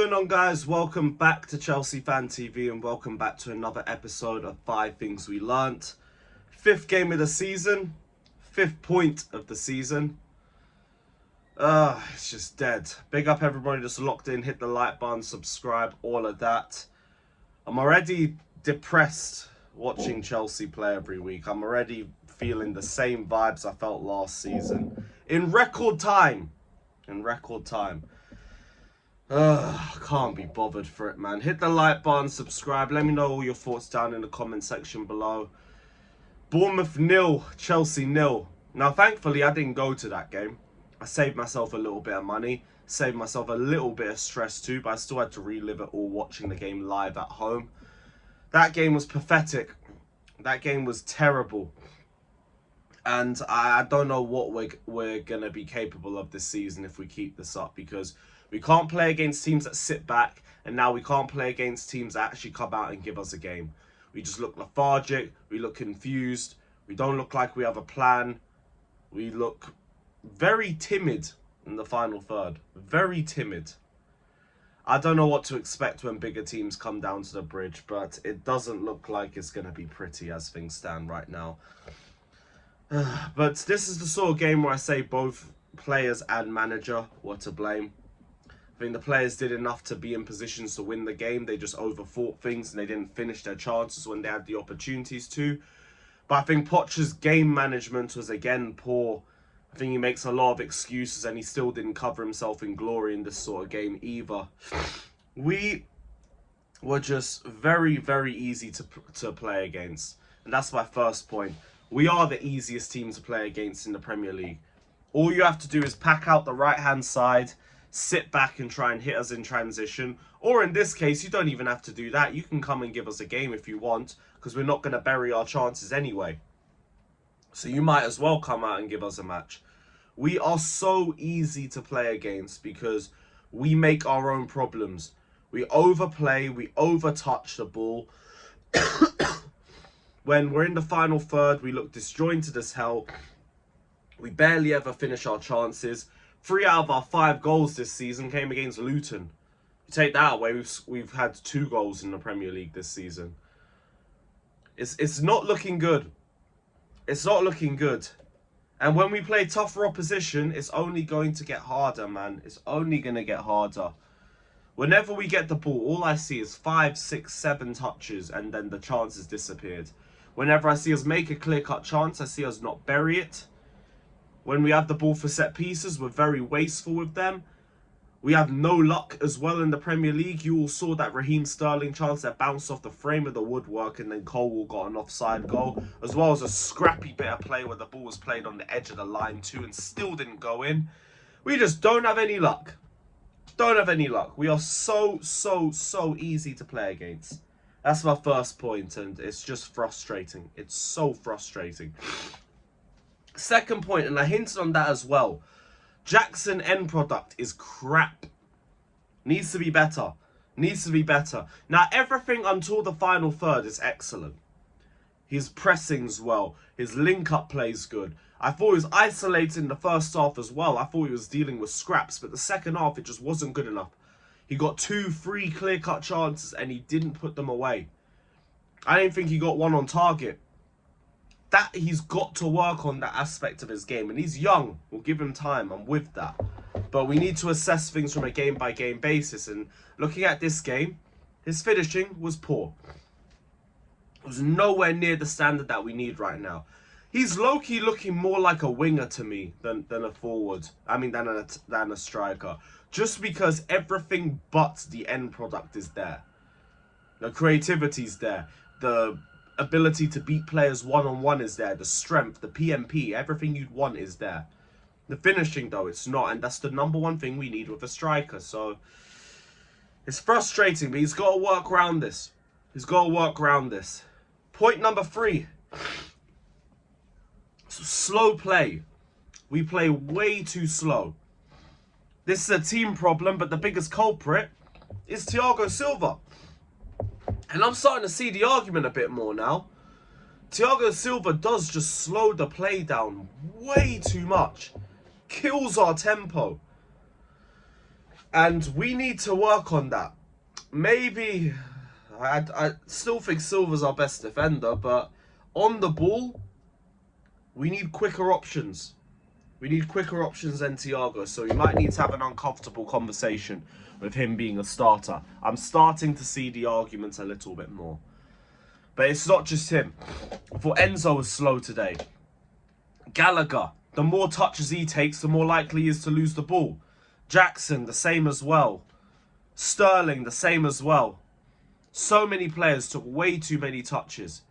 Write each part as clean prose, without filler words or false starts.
going on, guys? Welcome back to Chelsea Fan TV and welcome back to another episode of 5 Things We Learnt. 5th game of the season, 5th point of the season. It's just dead. Big up everybody that's locked in, hit the like button, subscribe, all of that. I'm already depressed watching Chelsea play every week. I'm already feeling the same vibes I felt last season. In record time. Can't be bothered for it, man. Hit the like button, subscribe. Let me know all your thoughts down in the comment section below. Bournemouth 0, Chelsea 0. Now, thankfully, I didn't go to that game. I saved myself a little bit of money. Saved myself a little bit of stress too, but I still had to relive it all watching the game live at home. That game was pathetic. That game was terrible. And I don't know what we're going to be capable of this season if we keep this up, because we can't play against teams that sit back, and now we can't play against teams that actually come out and give us a game. We just look lethargic, we look confused, we don't look like we have a plan. We look very timid in the final third. Very timid. I don't know what to expect when bigger teams come down to the bridge, but it doesn't look like it's going to be pretty as things stand right now. But this is the sort of game where I say both players and manager were to blame. I think the players did enough to be in positions to win the game. They just overthought things and they didn't finish their chances when they had the opportunities to. But I think Poch's game management was again poor. I think he makes a lot of excuses and he still didn't cover himself in glory in this sort of game either. We were just very, very easy to play against. And that's my first point. We are the easiest team to play against in the Premier League. All you have to do is pack out the right-hand side, sit back and try and hit us in transition. Or in this case, you don't even have to do that. You can come and give us a game if you want, because we're not going to bury our chances anyway. So you might as well come out and give us a match. We are so easy to play against because we make our own problems. We overplay, we overtouch the ball. When we're in the final third, we look disjointed as hell. We barely ever finish our chances. 3 out of our 5 goals this season came against Luton. You take that away, we've had 2 goals in the Premier League this season. It's not looking good. It's not looking good. And when we play tougher opposition, it's only going to get harder, man. It's only going to get harder. Whenever we get the ball, all I see is 5, 6, 7 touches and then the chance has disappeared. Whenever I see us make a clear-cut chance, I see us not bury it. When we have the ball for set pieces, we're very wasteful with them. We have no luck as well in the Premier League. You all saw that Raheem Sterling chance that bounced off the frame of the woodwork and then Colwell got an offside goal. As well as a scrappy bit of play where the ball was played on the edge of the line too and still didn't go in. We just don't have any luck. Don't have any luck. We are so easy to play against. That's my first point, and it's just frustrating. It's so frustrating. Second point, and I hinted on that as well. Jackson end product is crap. Needs to be better. Needs to be better. Now, everything until the final third is excellent. His pressing's well. His link-up play's good. I thought he was isolated in the first half as well. I thought he was dealing with scraps, but the second half, it just wasn't good enough. He got 2 free clear-cut chances and he didn't put them away. I didn't think he got one on target. That he's got to work on that aspect of his game. And he's young. We'll give him time. I'm with that. But we need to assess things from a game-by-game basis. And looking at this game, his finishing was poor. It was nowhere near the standard that we need right now. He's low-key looking more like a winger to me than a forward. I mean, than a striker. Just because everything but the end product is there. The creativity's there. The ability to beat players one-on-one is there. The strength, the PMP, everything you'd want is there. The finishing, though, it's not. And that's the #1 thing we need with a striker. So, it's frustrating, but he's got to work around this. He's got to work around this. Point number 3. Slow play. We play way too slow. This is a team problem, but the biggest culprit is Thiago Silva. And I'm starting to see the argument a bit more now. Thiago Silva does just slow the play down way too much. Kills our tempo. And we need to work on that. Maybe, I still think Silva's our best defender, but on the ball, we need quicker options. We need quicker options than Thiago, so we might need to have an uncomfortable conversation with him being a starter. I'm starting to see the arguments a little bit more. But it's not just him. For Enzo was slow today. Gallagher, the more touches he takes, the more likely he is to lose the ball. Jackson, the same as well. Sterling, the same as well. So many players took way too many touches.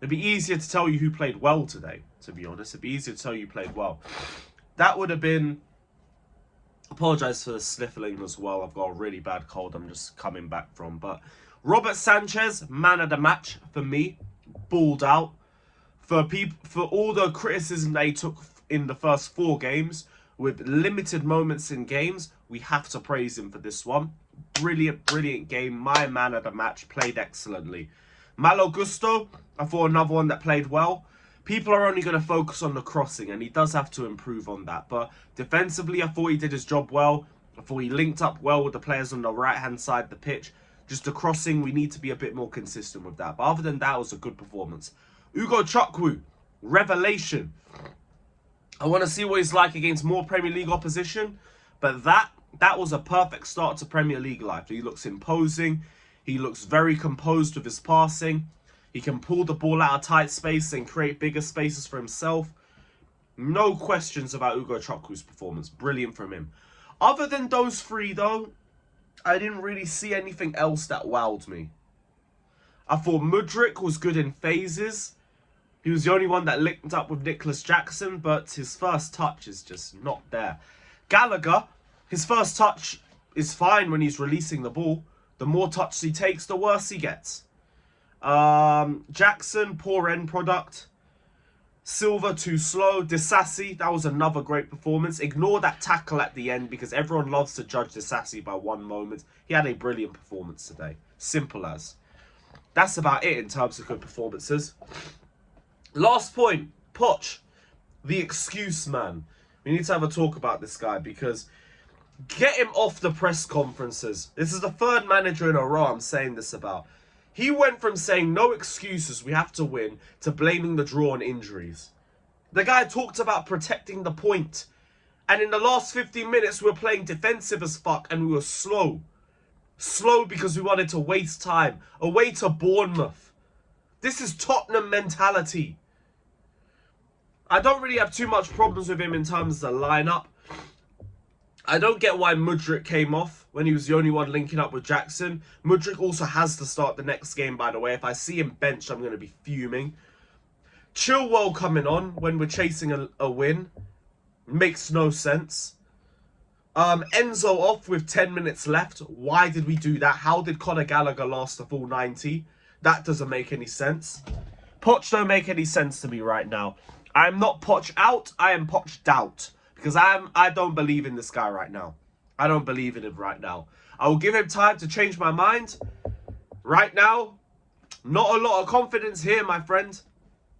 It'd be easier to tell you who played well today, to be honest. It'd be easier to tell you who played well. That would have been... Apologise for the sniffling as well. I've got a really bad cold I'm just coming back from. But Robert Sanchez, man of the match for me. Balled out. For all the criticism they took in the first 4 games, with limited moments in games, we have to praise him for this one. Brilliant, brilliant game. My man of the match, played excellently. Malo Gusto, I thought another one that played well. People are only going to focus on the crossing, and he does have to improve on that. But defensively, I thought he did his job well. I thought he linked up well with the players on the right-hand side of the pitch. Just the crossing, we need to be a bit more consistent with that. But other than that, it was a good performance. Ugo Chukwu, revelation. I want to see what he's like against more Premier League opposition. But that was a perfect start to Premier League life. He looks imposing. He looks very composed with his passing. He can pull the ball out of tight space and create bigger spaces for himself. No questions about Ugo Chukwu's performance. Brilliant from him. Other than those 3, though, I didn't really see anything else that wowed me. I thought Mudryk was good in phases. He was the only one that linked up with Nicholas Jackson, but his first touch is just not there. Gallagher, his first touch is fine when he's releasing the ball. The more touches he takes, the worse he gets. Jackson, poor end product. Silva, too slow. Disassi, that was another great performance. Ignore that tackle at the end because everyone loves to judge Disassi by one moment. He had a brilliant performance today. Simple as. That's about it in terms of good performances. Last point, Poch, the excuse man. We need to have a talk about this guy because get him off the press conferences. This is the 3rd manager in a row I'm saying this about. He went from saying no excuses, we have to win, to blaming the draw on injuries. The guy talked about protecting the point. And in the last 15 minutes, we were playing defensive as fuck and we were slow. Slow because we wanted to waste time. Away to Bournemouth. This is Tottenham mentality. I don't really have too much problems with him in terms of the lineup. I don't get why Mudryk came off when he was the only one linking up with Jackson. Mudryk also has to start the next game, by the way. If I see him benched, I'm going to be fuming. Chilwell coming on when we're chasing a win. Makes no sense. Enzo off with 10 minutes left. Why did we do that? How did Conor Gallagher last the full 90? That doesn't make any sense. Poch don't make any sense to me right now. I am not Poch out. I am Poch doubt. Because I don't believe in this guy right now. I don't believe in him right now. I will give him time to change my mind. Right now, not a lot of confidence here, my friend.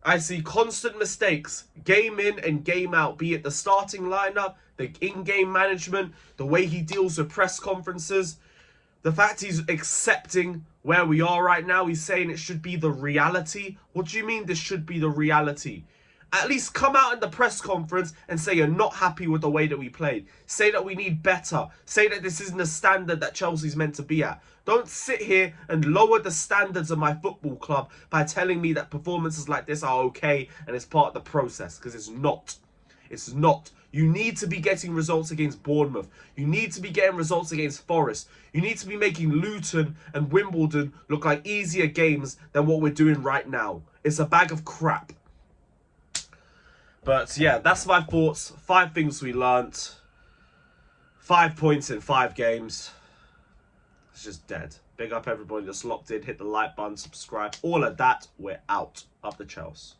I see constant mistakes, game in and game out, be it the starting lineup, the in-game management, the way he deals with press conferences. The fact he's accepting where we are right now, he's saying it should be the reality. What do you mean this should be the reality? At least come out in the press conference and say you're not happy with the way that we played. Say that we need better. Say that this isn't the standard that Chelsea's meant to be at. Don't sit here and lower the standards of my football club by telling me that performances like this are okay and it's part of the process, because it's not. It's not. You need to be getting results against Bournemouth. You need to be getting results against Forest. You need to be making Luton and Wimbledon look like easier games than what we're doing right now. It's a bag of crap. But yeah, that's my thoughts. 5 things we learnt. 5 points in 5 games. It's just dead. Big up everybody that's locked in. Hit the like button, subscribe. All of that. We're out. Up the Chelsea.